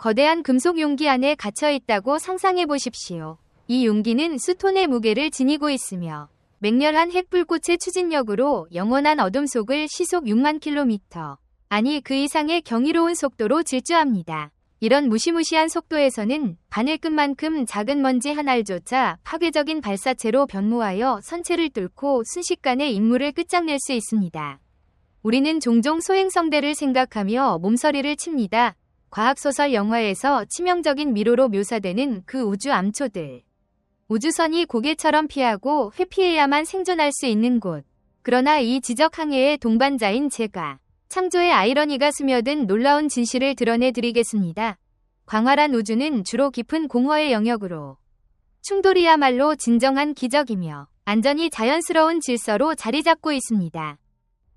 거대한 금속 용기 안에 갇혀 있다고 상상해 보십시오. 이 용기는 수톤의 무게를 지니고 있으며 맹렬한 핵불꽃의 추진력으로 영원한 어둠 속을 시속 6만 킬로미터, 아니 그 이상의 경이로운 속도로 질주합니다. 이런 무시무시한 속도에서는 바늘끝만큼 작은 먼지 한 알조차 파괴적인 발사체로 변모하여 선체를 뚫고 순식간에 임무를 끝장낼 수 있습니다. 우리는 종종 소행성대를 생각하며 몸서리를 칩니다. 과학소설 영화에서 치명적인 미로로 묘사되는 그 우주 암초들. 우주선이 고개처럼 피하고 회피해야만 생존할 수 있는 곳. 그러나 이 지적항해의 동반자인 제가 창조의 아이러니가 스며든 놀라운 진실을 드러내드리겠습니다. 광활한 우주는 주로 깊은 공허의 영역으로 충돌이야말로 진정한 기적이며 안전이 자연스러운 질서로 자리 잡고 있습니다.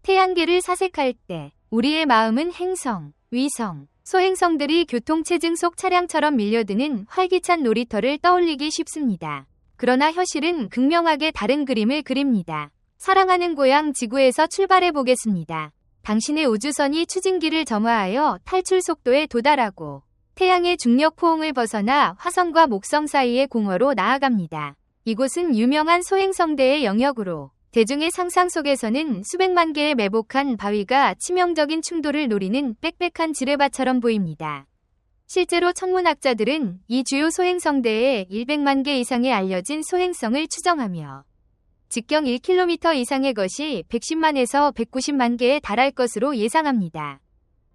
태양계를 사색할 때 우리의 마음은 행성, 위성, 소행성들이 교통체증 속 차량처럼 밀려드는 활기찬 놀이터를 떠올리기 쉽습니다. 그러나 현실은 극명하게 다른 그림을 그립니다. 사랑하는 고향 지구에서 출발해 보겠습니다. 당신의 우주선이 추진기를 점화하여 탈출 속도에 도달하고 태양의 중력 포옹을 벗어나 화성과 목성 사이의 공허로 나아갑니다. 이곳은 유명한 소행성대의 영역으로 대중의 상상 속에서는 수백만 개의 매복한 바위가 치명적인 충돌을 노리는 빽빽한 지뢰밭처럼 보입니다. 실제로 천문학자들은 이 주요 소행성대에 100만 개 이상의 알려진 소행성을 추정하며 직경 1km 이상의 것이 110만에서 190만 개에 달할 것으로 예상합니다.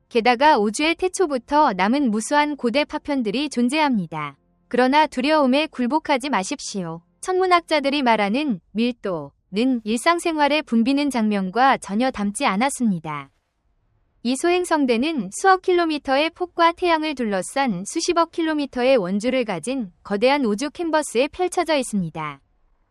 게다가 우주의 태초부터 남은 무수한 고대 파편들이 존재합니다. 그러나 두려움에 굴복하지 마십시오. 천문학자들이 말하는 밀도는 일상생활에 붐비는 장면과 전혀 닮지 않았습니다. 이 소행성대는 수억 킬로미터의 폭과 태양을 둘러싼 수십억 킬로미터의 원주를 가진 거대한 우주 캔버스에 펼쳐져 있습니다.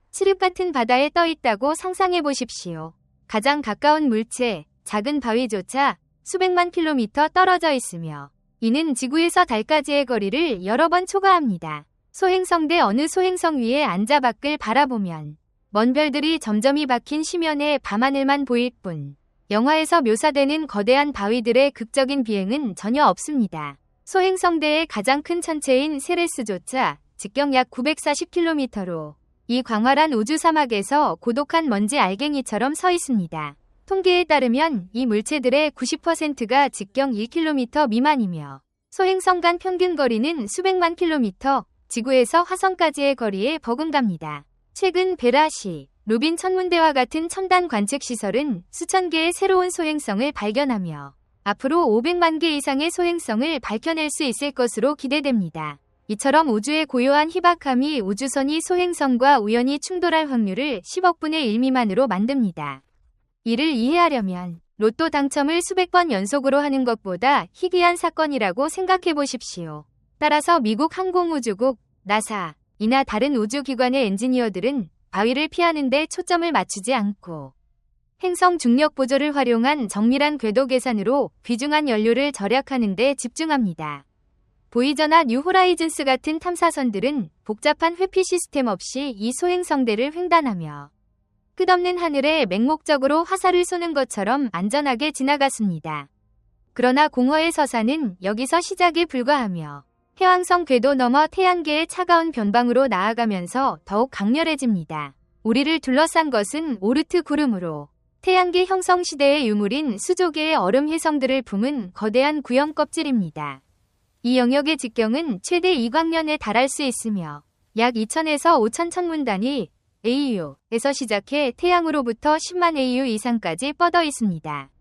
칠흑 같은 바다에 떠 있다고 상상해 보십시오. 가장 가까운 물체, 작은 바위조차 수백만 킬로미터 떨어져 있으며 이는 지구에서 달까지의 거리를 여러 번 초과합니다. 소행성대 어느 소행성 위에 앉아 밖을 바라보면 먼 별들이 점점이 박힌 심연의 밤하늘만 보일 뿐 영화에서 묘사되는 거대한 바위들의 극적인 비행은 전혀 없습니다. 소행성대의 가장 큰 천체인 세레스조차 직경 약 940km로 이 광활한 우주 사막에서 고독한 먼지 알갱이처럼 서 있습니다. 통계에 따르면 이 물체들의 90%가 직경 1km 미만이며 소행성 간 평균 거리는 수백만 킬로미터, 지구에서 화성까지의 거리에 버금갑니다. 최근 베라시, 루빈 천문대와 같은 첨단 관측시설은 수천 개의 새로운 소행성을 발견하며 앞으로 500만 개 이상의 소행성을 밝혀낼 수 있을 것으로 기대됩니다. 이처럼 우주의 고요한 희박함이 우주선이 소행성과 우연히 충돌할 확률을 10억분의 1 미만으로 만듭니다. 이를 이해하려면 로또 당첨을 수백 번 연속으로 하는 것보다 희귀한 사건이라고 생각해 보십시오. 따라서 미국 항공우주국, 나사, 이나 다른 우주기관의 엔지니어들은 바위를 피하는 데 초점을 맞추지 않고 행성 중력 보조를 활용한 정밀한 궤도 계산으로 귀중한 연료를 절약하는 데 집중합니다. 보이저나 뉴 호라이즌스 같은 탐사선들은 복잡한 회피 시스템 없이 이 소행성대를 횡단하며 끝없는 하늘에 맹목적으로 화살을 쏘는 것처럼 안전하게 지나갔습니다. 그러나 공허의 서사는 여기서 시작에 불과하며 해왕성 궤도 넘어 태양계의 차가운 변방으로 나아가면서 더욱 강렬해집니다. 우리를 둘러싼 것은 오르트 구름으로 태양계 형성 시대의 유물인 수조 개의 얼음 혜성들을 품은 거대한 구형 껍질입니다. 이 영역의 직경은 최대 2광년에 달할 수 있으며 약 2000에서 5000 천문단위 AU에서 시작해 태양으로부터 10만 AU 이상까지 뻗어 있습니다.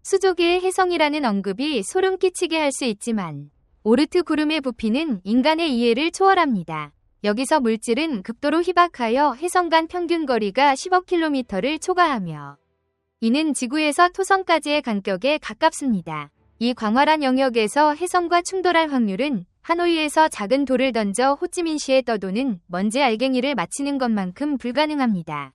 수조계의 혜성이라는 언급이 소름 끼치게 할 수 있지만 오르트 구름의 부피는 인간의 이해를 초월합니다. 여기서 물질은 극도로 희박하여 혜성 간 평균 거리가 10억 킬로미터를 초과하며 이는 지구에서 토성까지의 간격에 가깝습니다. 이 광활한 영역에서 혜성과 충돌할 확률은 하노이에서 작은 돌을 던져 호찌민시에 떠도는 먼지 알갱이를 맞히는 것만큼 불가능합니다.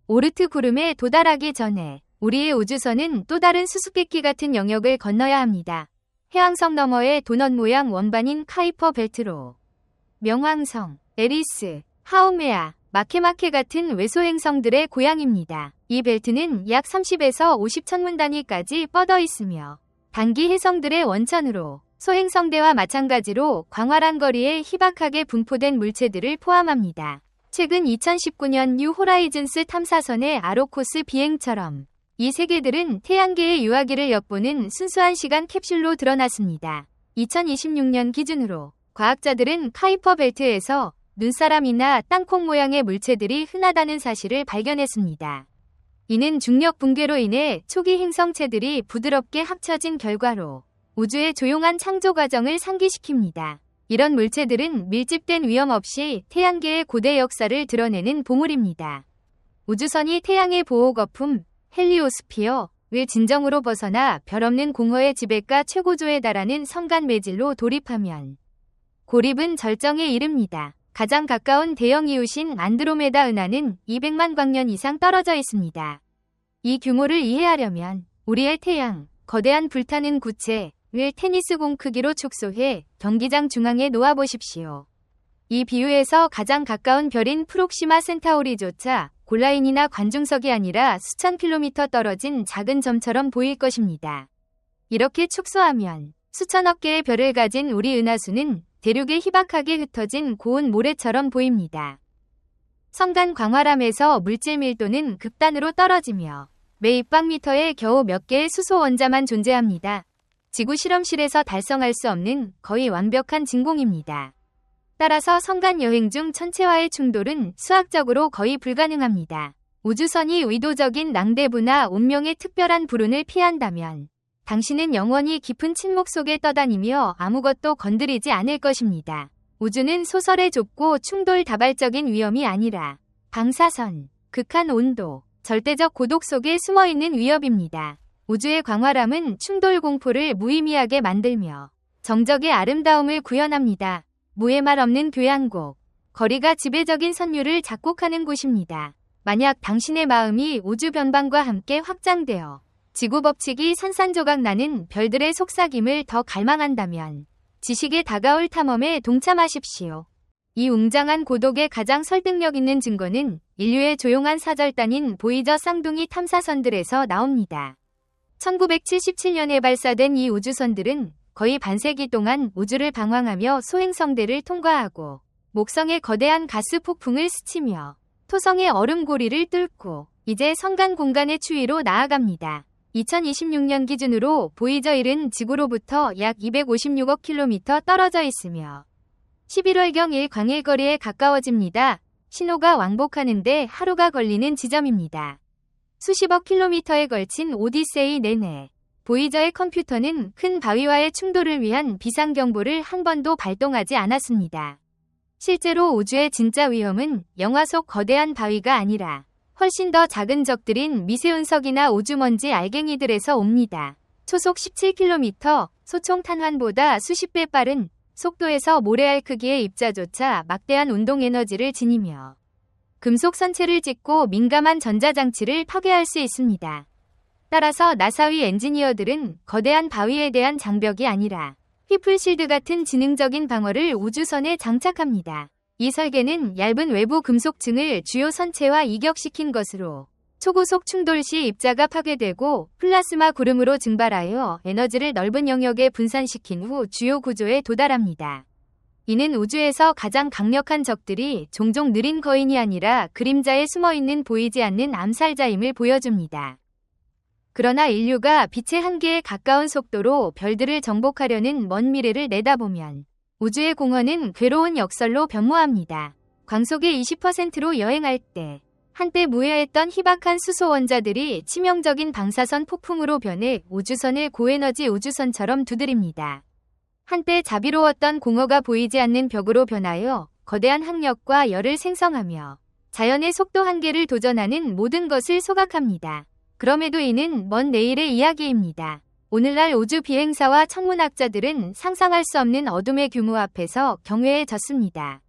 오르트 구름에 도달하기 전에 우리의 우주선은 또 다른 수수께끼 같은 영역을 건너야 합니다. 해왕성 너머의 도넛 모양 원반인 카이퍼 벨트로 명왕성, 에리스, 하오메아, 마케마케 같은 외소행성들의 고향입니다. 이 벨트는 약 30에서 50 천문단위까지 뻗어 있으며 단기 혜성들의 원천으로 소행성대와 마찬가지로 광활한 거리에 희박하게 분포된 물체들을 포함합니다. 최근 2019년 뉴 호라이즌스 탐사선의 아로코스 비행처럼 이 세계들은 태양계의 유아기를 엿보는 순수한 시간 캡슐로 드러났습니다. 2026년 기준으로 과학자들은 카이퍼 벨트에서 눈사람이나 땅콩 모양의 물체들이 흔하다는 사실을 발견했습니다. 이는 중력 붕괴로 인해 초기 행성체들이 부드럽게 합쳐진 결과로 우주의 조용한 창조 과정을 상기시킵니다. 이런 물체들은 밀집된 위험 없이 태양계의 고대 역사를 드러내는 보물입니다. 우주선이 태양의 보호 거품 헬리오스피어를 진정으로 벗어나 별 없는 공허의 지배가 최고조에 달하는 성간 매질로 돌입하면 고립은 절정에 이릅니다. 가장 가까운 대형 이웃인 안드로메다 은하는 200만 광년 이상 떨어져 있습니다. 이 규모를 이해하려면 우리의 태양, 거대한 불타는 구체를 테니스공 크기로 축소해 경기장 중앙에 놓아보십시오. 이 비유에서 가장 가까운 별인 프록시마 센타우리조차 골라인이나 관중석이 아니라 수천 킬로미터 떨어진 작은 점처럼 보일 것입니다. 이렇게 축소하면 수천억 개의 별을 가진 우리 은하수는 대륙에 희박하게 흩어진 고운 모래처럼 보입니다. 성간 광활함에서 물질 밀도는 극단으로 떨어지며 매 입방미터에 겨우 몇 개의 수소 원자만 존재합니다. 지구 실험실에서 달성할 수 없는 거의 완벽한 진공입니다. 따라서 성간 여행 중 천체와의 충돌은 수학적으로 거의 불가능합니다. 우주선이 의도적인 낭대부나 운명의 특별한 불운을 피한다면 당신은 영원히 깊은 침묵 속에 떠다니며 아무것도 건드리지 않을 것입니다. 우주는 소설의 좁고 충돌 다발적인 위험이 아니라 방사선, 극한 온도, 절대적 고독 속에 숨어있는 위협입니다. 우주의 광활함은 충돌 공포를 무의미하게 만들며 정적의 아름다움을 구현합니다. 무해말 없는 교향곡, 거리가 지배적인 선율을 작곡하는 곳입니다. 만약 당신의 마음이 우주 변방과 함께 확장되어 지구 법칙이 산산조각 나는 별들의 속삭임을 더 갈망한다면 지식의 다가올 탐험에 동참하십시오. 이 웅장한 고독의 가장 설득력 있는 증거는 인류의 조용한 사절단인 보이저 쌍둥이 탐사선들에서 나옵니다. 1977년에 발사된 이 우주선들은 거의 반세기 동안 우주를 방황하며 소행성대를 통과하고 목성의 거대한 가스 폭풍을 스치며 토성의 얼음고리를 뚫고 이제 성간 공간의 추위로 나아갑니다. 2026년 기준으로 보이저 1은 지구로부터 약 256억 킬로미터 떨어져 있으며 11월경 일광일거리에 가까워집니다. 신호가 왕복하는데 하루가 걸리는 지점입니다. 수십억 킬로미터에 걸친 오디세이 내내 보이저의 컴퓨터는 큰 바위와의 충돌을 위한 비상경보를 한 번도 발동하지 않았습니다. 실제로 우주의 진짜 위험은 영화 속 거대한 바위가 아니라 훨씬 더 작은 적들인 미세운석이나 우주먼지 알갱이들에서 옵니다. 초속 17km, 소총 탄환보다 수십 배 빠른 속도에서 모래알 크기의 입자조차 막대한 운동 에너지를 지니며 금속 선체를 찢고 민감한 전자장치를 파괴할 수 있습니다. 따라서 나사위 엔지니어들은 거대한 바위에 대한 장벽이 아니라 휘플실드 같은 지능적인 방어를 우주선에 장착합니다. 이 설계는 얇은 외부 금속층을 주요 선체와 이격시킨 것으로 초고속 충돌 시 입자가 파괴되고 플라스마 구름으로 증발하여 에너지를 넓은 영역에 분산시킨 후 주요 구조에 도달합니다. 이는 우주에서 가장 강력한 적들이 종종 느린 거인이 아니라 그림자에 숨어있는 보이지 않는 암살자임을 보여줍니다. 그러나 인류가 빛의 한계에 가까운 속도로 별들을 정복하려는 먼 미래를 내다보면 우주의 공허는 괴로운 역설로 변모합니다. 광속의 20%로 여행할 때 한때 무해했던 희박한 수소 원자들이 치명적인 방사선 폭풍으로 변해 우주선을 고에너지 우주선처럼 두드립니다. 한때 자비로웠던 공허가 보이지 않는 벽으로 변하여 거대한 항력과 열을 생성하며 자연의 속도 한계를 도전하는 모든 것을 소각합니다. 그럼에도 이는 먼 내일의 이야기입니다. 오늘날 우주 비행사와 천문학자들은 상상할 수 없는 어둠의 규모 앞에서 경외해졌습니다.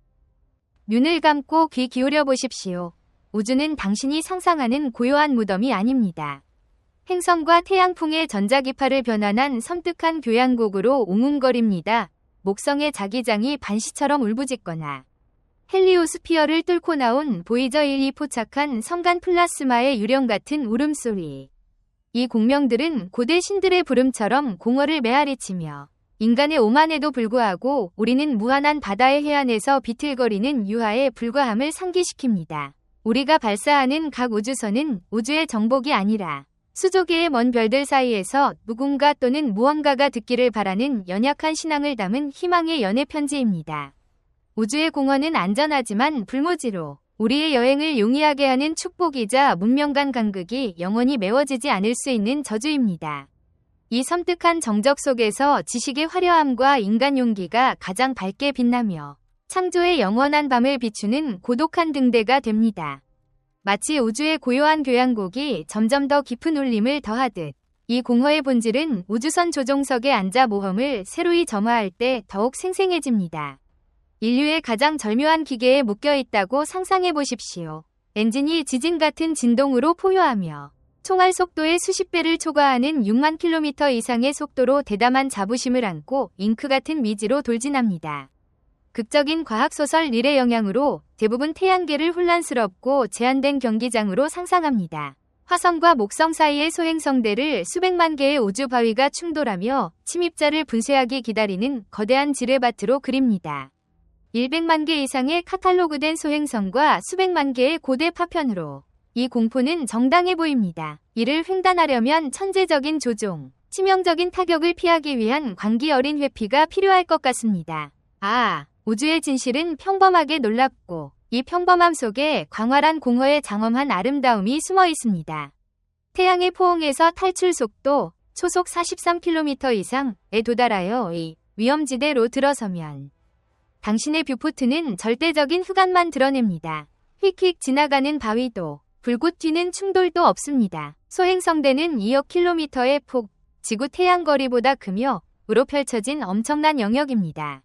눈을 감고 귀 기울여 보십시오. 우주는 당신이 상상하는 고요한 무덤이 아닙니다. 행성과 태양풍의 전자기파를 변환한 섬뜩한 교향곡으로 웅웅거립니다. 목성의 자기장이 반시처럼 울부짖거나 헬리오스피어를 뚫고 나온 보이저 1이 포착한 성간 플라스마의 유령 같은 울음소리. 이 공명들은 고대 신들의 부름처럼 공허를 메아리치며 인간의 오만에도 불구하고 우리는 무한한 바다의 해안에서 비틀거리는 유하에 불과함을 상기시킵니다. 우리가 발사하는 각 우주선은 우주의 정복이 아니라 수조계의 먼 별들 사이에서 누군가 또는 무언가가 듣기를 바라는 연약한 신앙을 담은 희망의 연애 편지입니다. 우주의 공허는 안전하지만 불모지로 우리의 여행을 용이하게 하는 축복이자 문명 간 간극이 영원히 메워지지 않을 수 있는 저주입니다. 이 섬뜩한 정적 속에서 지식의 화려함과 인간 용기가 가장 밝게 빛나며 창조의 영원한 밤을 비추는 고독한 등대가 됩니다. 마치 우주의 고요한 교향곡이 점점 더 깊은 울림을 더하듯 이 공허의 본질은 우주선 조종석에 앉아 모험을 새로이 점화할 때 더욱 생생해집니다. 인류의 가장 절묘한 기계에 묶여 있다고 상상해 보십시오. 엔진이 지진 같은 진동으로 포효하며 총알 속도의 수십 배를 초과하는 6만 킬로미터 이상의 속도로 대담한 자부심을 안고 잉크 같은 미지로 돌진합니다. 극적인 과학소설 릴의 영향으로 대부분 태양계를 혼란스럽고 제한된 경기장으로 상상합니다. 화성과 목성 사이의 소행성대를 수백만 개의 우주 바위가 충돌하며 침입자를 분쇄하기 기다리는 거대한 지뢰밭으로 그립니다. 100만 개 이상의 카탈로그된 소행성과 수백만 개의 고대 파편으로 이 공포는 정당해 보입니다. 이를 횡단하려면 천재적인 조종, 치명적인 타격을 피하기 위한 광기 어린 회피가 필요할 것 같습니다. 우주의 진실은 평범하게 놀랍고 이 평범함 속에 광활한 공허의 장엄한 아름다움이 숨어 있습니다. 태양의 포옹에서 탈출 속도 초속 43km 이상에 도달하여 이 위험지대로 들어서면 당신의 뷰포트는 절대적인 후간만 드러냅니다. 휙휙 지나가는 바위도 불꽃 튀는 충돌도 없습니다. 소행성대는 2억 킬로미터의 폭, 지구 태양 거리보다 크며 우로 펼쳐진 엄청난 영역입니다.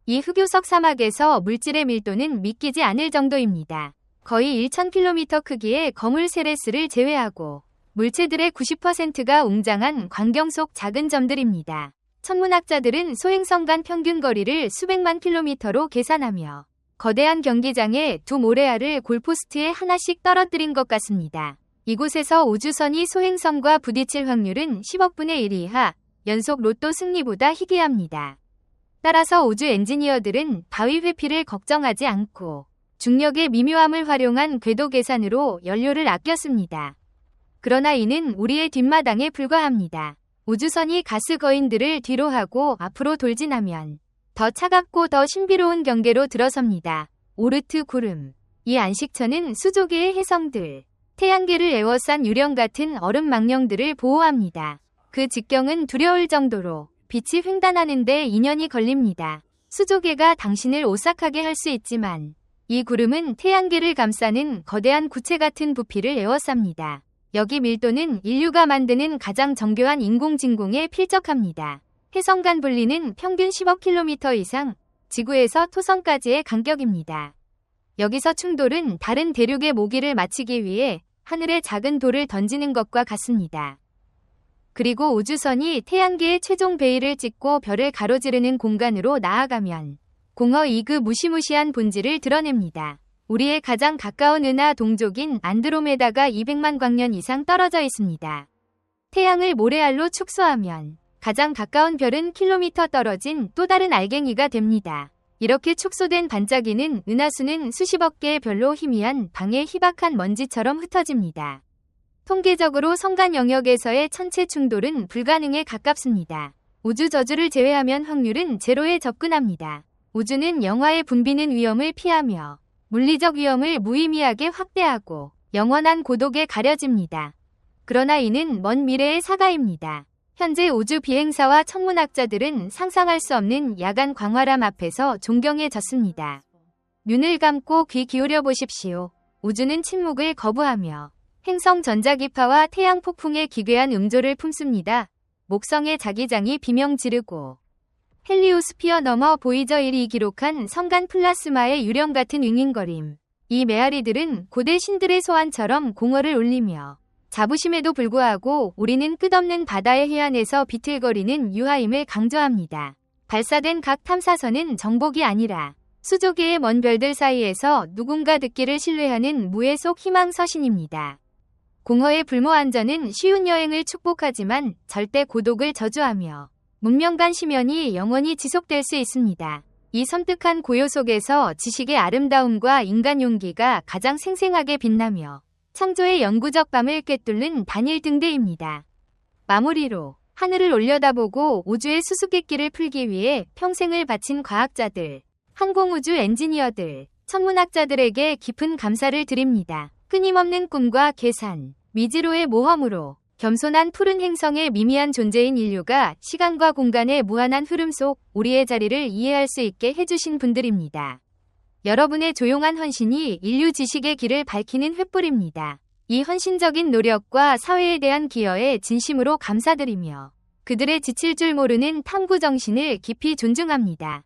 이 흑요석 사막에서 물질의 밀도는 믿기지 않을 정도입니다. 거의 1000km 크기의 거물 세레스를 제외하고 물체들의 90%가 웅장한 광경 속 작은 점들입니다. 천문학자들은 소행성 간 평균 거리를 수백만 킬로미터로 계산하며 거대한 경기장에 두 모래알을 골포스트에 하나씩 떨어뜨린 것 같습니다. 이곳에서 우주선이 소행성과 부딪힐 확률은 10억분의 1 이하, 연속 로또 승리보다 희귀합니다. 따라서 우주 엔지니어들은 바위 회피를 걱정하지 않고 중력의 미묘함을 활용한 궤도 계산으로 연료를 아꼈습니다. 그러나 이는 우리의 뒷마당에 불과합니다. 우주선이 가스 거인들을 뒤로 하고 앞으로 돌진하면 더 차갑고 더 신비로운 경계로 들어섭니다. 오르트 구름. 이 안식처는 수조계의 혜성들, 태양계를 에워싼 유령 같은 얼음 망령들을 보호합니다. 그 직경은 두려울 정도로 빛이 횡단하는 데 2년이 걸립니다. 수조계가 당신을 오싹하게 할 수 있지만 이 구름은 태양계를 감싸는 거대한 구체 같은 부피를 에워쌉니다. 여기 밀도는 인류가 만드는 가장 정교한 인공진공에 필적합니다. 해성 간 분리는 평균 10억 킬로미터 이상, 지구에서 토성까지의 간격입니다. 여기서 충돌은 다른 대륙의 모기를 마치기 위해 하늘에 작은 돌을 던지는 것과 같습니다. 그리고 우주선이 태양계의 최종 베일을 찍고 별을 가로지르는 공간으로 나아가면 공허 그 무시무시한 본질을 드러냅니다. 우리의 가장 가까운 은하 동족인 안드로메다가 200만 광년 이상 떨어져 있습니다. 태양을 모래알로 축소하면 가장 가까운 별은 킬로미터 떨어진 또 다른 알갱이가 됩니다. 이렇게 축소된 반짝이는 은하수는 수십억 개의 별로 희미한 방의 희박한 먼지처럼 흩어집니다. 통계적으로 성간 영역에서의 천체 충돌은 불가능에 가깝습니다. 우주 저주를 제외하면 확률은 제로에 접근합니다. 우주는 영화의 붐비는 위험을 피하며 물리적 위험을 무의미하게 확대하고 영원한 고독에 가려집니다. 그러나 이는 먼 미래의 사가입니다. 현재 우주 비행사와 천문학자들은 상상할 수 없는 야간 광활함 앞에서 존경해졌습니다. 눈을 감고 귀 기울여 보십시오. 우주는 침묵을 거부하며 행성 전자기파와 태양 폭풍의 기괴한 음조를 품습니다. 목성의 자기장이 비명 지르고 헬리오스피어 너머 보이저 1이 기록한 성간 플라스마의 유령 같은 윙윙거림. 이 메아리들은 고대 신들의 소환처럼 공허를 울리며 자부심에도 불구하고 우리는 끝없는 바다의 해안에서 비틀거리는 유하임을 강조합니다. 발사된 각 탐사선은 정복이 아니라 수조계의 먼 별들 사이에서 누군가 듣기를 신뢰하는 무의 속 희망 서신입니다. 공허의 불모안전은 쉬운 여행을 축복하지만 절대 고독을 저주하며 문명간 심연이 영원히 지속될 수 있습니다. 이 섬뜩한 고요 속에서 지식의 아름다움과 인간 용기가 가장 생생하게 빛나며 창조의 영구적 밤을 꿰뚫는 단일 등대입니다. 마무리로 하늘을 올려다보고 우주의 수수께끼를 풀기 위해 평생을 바친 과학자들, 항공우주 엔지니어들, 천문학자들에게 깊은 감사를 드립니다. 끊임없는 꿈과 계산, 미지로의 모험으로 겸손한 푸른 행성의 미미한 존재인 인류가 시간과 공간의 무한한 흐름 속 우리의 자리를 이해할 수 있게 해주신 분들입니다. 여러분의 조용한 헌신이 인류 지식의 길을 밝히는 횃불입니다. 이 헌신적인 노력과 사회에 대한 기여에 진심으로 감사드리며 그들의 지칠 줄 모르는 탐구 정신을 깊이 존중합니다.